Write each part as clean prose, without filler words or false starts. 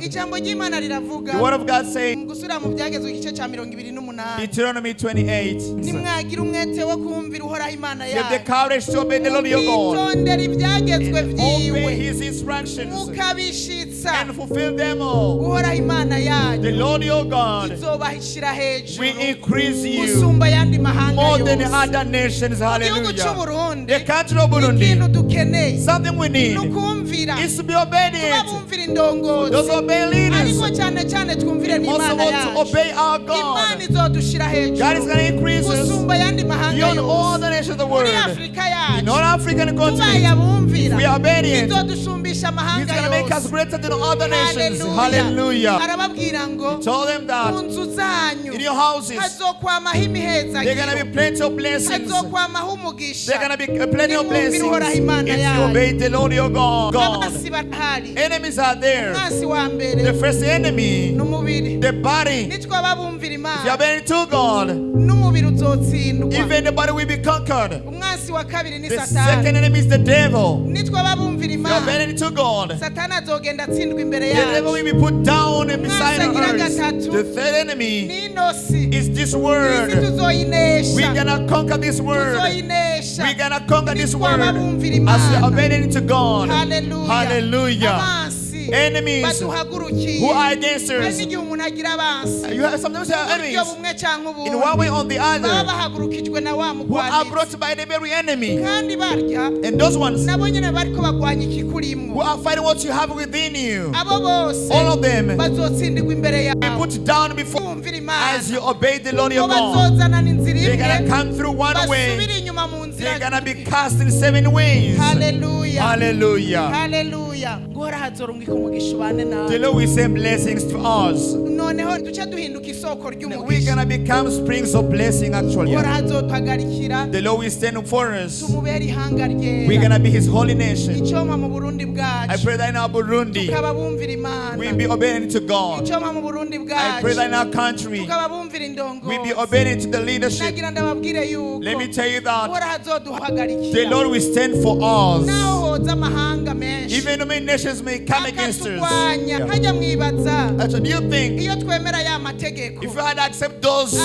ijambo ry'Imana riravuga The word of God says, gusura mu byagezwe igice cya 28 Deuteronomy 28. nimwagira umwete wo kumvira uhoraho Imana You have the yawe courage to obey the Lord your God. mwitondera ibyagezwe Obey byiwe his instructions mukabishitsa and fulfill them all. uhoraho Imana yawe The Lord your God izobahishira hejuru will increase you gusumba ayandi mahanga more than yose other nations. igihugu Hallelujah. cy'Uburundi The country of Burundi, ikintu dukeneye something we need nukumvira is to be obedient. tubabumvira indongozi Those obey ariko leaders. cyane cyane twumvire Most of n'Imana all to yacu obey our Imana God. izodushira God is hejuru going to increase us gusumba ayandi mahanga beyond all yose the nations of the muri world. Afurika In yacu all African tubaye continent, abumvira we are obedient. izodushumbisha He's amahanga going to make us yose greater than other nations. Hallelujah. Hallelujah. arababwira ngo Told them mu that nzu zanyu in your houses, hazokwamaho there are going to imihezagiro be plenty of blessings. hazokwamaho umugisha There are going to be plenty of blessings Nimwumvire Imana if you yanyu. obey the Lord your God. abasi batahari Enemies are there. umwasi wa mbere The first enemy, n'umubiri the body. nitwaba bumvira If you Imana obey to God, n'umubiri uzotsindwa even the body will be conquered. umwasi wa kabiri ni The satani second enemy is the devil. nitwaba bumvira If you Imana obey to God, satani azogenda atsindwa imbere the devil yacu will be put down beside Mwasagira us. gatatu. The third enemy n'inosi is this isi word. We're tuzoyinesha gonna conquer this word. tuzoyinesha We're gonna conquer this nitwaba word bumvira as we Imana obey to God. Hallelujah. Hallelujah. abansi Enemies baduhagurukiye who are against hari us. n'igihe umuntu agira abansi You have sometimes you have uburyo enemies bumwe cyangwa in ubundi one way or the baba other bahagurukijwe na wa who are mugwanizi brought by the very enemy. kandi barya And those ones nabo nyine bariko bagwanya who ikikurimwo are fighting what you have within you. abo bose All of them bazotsindirwa imbere be yawe put down before bumvira Imana as you obey the Lord your ngo God. bazozanana inzira They're gonna imwe come through one way. basubire inyuma mu nzira They're gonna be cast in 7 ways. haleluya Hallelujah. haleluya guhora hazorungika umugisha ubane The nawe Lord will send blessings to us. noneho duce duhinduka isoko We're ry'umugisha gonna become springs of blessing actually. guhora hazotuhagarikira The Lord will stand for us. tumubere ihanga We're ryera gonna be His holy nation. icoma mu Burundi I bwacu pray that in our Burundi tukaba bumvira Imana we'll be obedient to God. icoma mu Burundi I pray that in bwacu our country tukaba bumvira we'll be indongozi obedient to the leadership. nagira ndababwire yuko Let me tell you that guhora the hazoduhagarikira Lord will stand for us. naho hoza amahanga menshi Even though many nations may come against us. akaturwanya hajya mwibaza Actually, do you think iyo twemera ya mategeko if you had accept those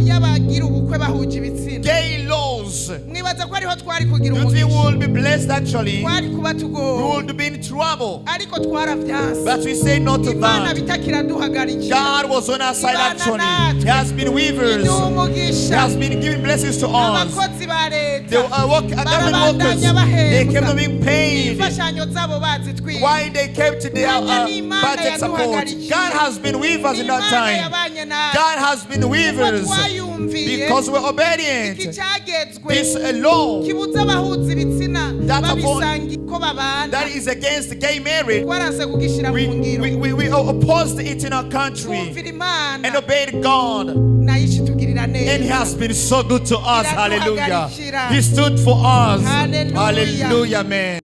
y'abagira ubukwe bahuje ibitsina gay laws, mwibaza ko ariho twari kugira do you think we umugisha will be blessed actually? twari kuba We tugowe will be in trouble. ariko twarabyanse But we say no to Imana that. bitakiraduhagarikira God was on our side actually. He has been weavers. iduha He umugisha has been giving blessings to us. abakozi ba The leta government workers, they kept on being paid. imfashanyo zabo bazitwiye Why they kept their Imana budget support. yaduhagarikiye. God has been with us in that Imana time. yabanye nawe God has been kuko weavers twayumviye because we're iki obedient. cyagezwe This law kibuza abahuza ibitsina That babisangiye ko babana that is against gay marriage, twaranse kugishyira mu ngiro we opposed it in our country kumvira Imana and obeyed God. nayo ishitugirira And He neza has been so good to us. Hallelujah. Iraduhagarikira. He stood for us. Hallelujah. Hallelujah, man.